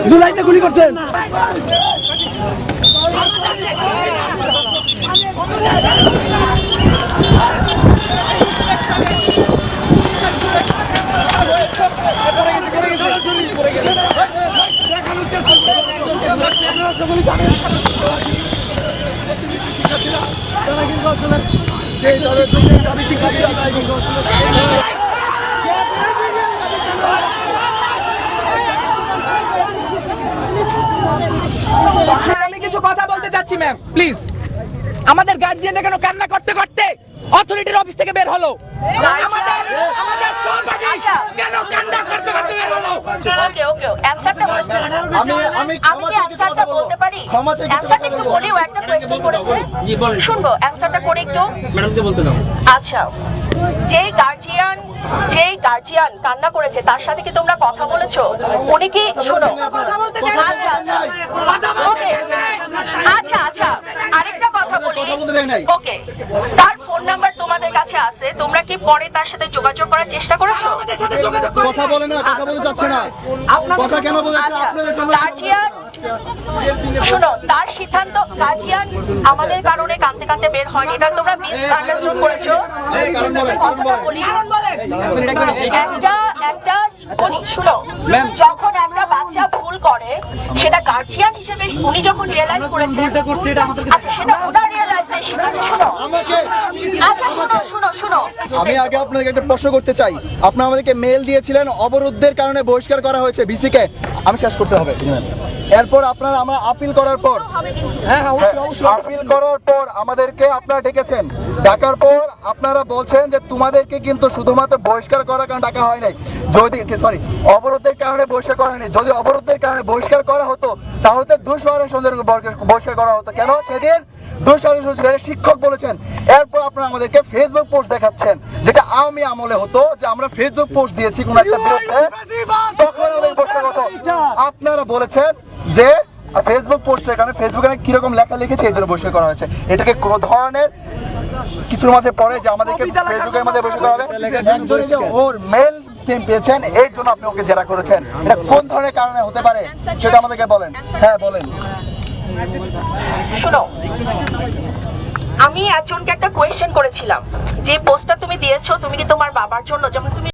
জুলাইতে গুলি করছেন। আমি কিছু কথা বলতে চাচ্ছি ম্যাম, প্লিজ। আমাদের গার্জিয়ানরা কেন কান্না করতে করতে অথরিটির অফিস থেকে বের হলো? আমাদের সহপাঠী কেন কান্না করতে করতে বের হলো? ওকে ওকে অ্যানসারটা আমি আমি কি অ্যানসারটা বলতে পারি? অ্যানসারটা একটু বলি, ও একটা কোয়েশ্চেন করেছে। জি বলেন। শুনবো অ্যানসারটা করে একটু। ম্যাডামকে বলতে দাও। আচ্ছা, যেই গার্জিয়ান কান্না করেছে তার সাথে কি তোমরা কথা বলেছো? উনি কি শোনো কথা বলতে দেন। আচ্ছা ওকে আচ্ছা আচ্ছা আরেকটা কথা বলি। ওকে, তার ফোন নাম্বার তোমাদের কাছে আছে, তোমরা কি পরে তার সাথে যোগাযোগ করার চেষ্টা করেছো? আমাদের সাথে যোগাযোগ করুন। কথা বলে না, কথা বলতে চাচ্ছে না। কথা কেন বলেছে? আচ্ছা, আপনাদের জন্য গার্জিয়ান শোনো, তার সিদ্ধান্ত গার্জিয়ান আমাদের কারণে কাঁদতে কাঁদতে বের হয়নি, এটা তোমরা মিসআন্ডারস্ট্যান্ড করেছো। কথাটা বলি, একটা বলি শোনো, যখন একটা বাচ্চা ভুল করে সেটা গার্জিয়ান হিসেবে উনি যখন রিয়েলাইজ করেছেন, আচ্ছা সেটা ওনার রিয়েলাইজেশন আছে। শোনো আমাকে আচ্ছা শোনো শোনো আমি আগে আপনাকে একটা প্রশ্ন করতে চাই। আপনারা আমাদেরকে মেল দিয়েছিলেন, অবরোধের কারণে বহিষ্কার করা হয়েছে বিসিকে। আমি শেষ করতে হবে। এরপর আপনারা আমরা আপিল করার পর আপিল করার পর আমাদেরকে আপনারা ডেকেছেন। ডাকার পর আপনারা বলছেন যে তোমাদেরকে কিন্তু শুধুমাত্র বহিষ্কার করার কারণে ডাকা হয় নাই, যদি অবরোধের কারণে বহিষ্কার করা হয়নি। যদি অবরোধের কারণে বহিষ্কার করা হতো তাহলে তো দুঃসাহসের সঙ্গে বহিষ্কার করা হতো। কেন সেদিন শিক্ষক বলেছেন। এরপর আপনারা আমাদেরকে ফেসবুক পোস্ট দেখাচ্ছেন, যেটা আওয়ামী আমলে হতো, যে আমরা ফেসবুক পোস্ট দিয়েছি কোন একটা বিরুদ্ধে, তখন আমাদের বহিষ্কার হতো। আপনারা বলেছেন যে ফেসবুক পোস্টের কারণে ফেসবুকে কিরকম লেখা লিখেছে এই জন্য বহিষ্কার করা হয়েছে। এটাকে কোন ধরনের কিছুর মাঝে পড়ে যে আমাদেরকে ফেসবুকের মধ্যে বহিষ্কার করা হবে? একজনে যে ওর মেল সিম পেয়েছেন এই জন্য আপনি ওকে জেরা করেছেন, এটা কোন ধরনের কারণে হতে পারে সেটা আমাদেরকে বলেন। হ্যাঁ বলেন। শোনো, আমি একজনকে একটা কোয়েশ্চেন করেছিলাম, যে পোস্টটা তুমি দিয়েছো তুমি কি তোমার বাবার জন্য, যেমন তুমি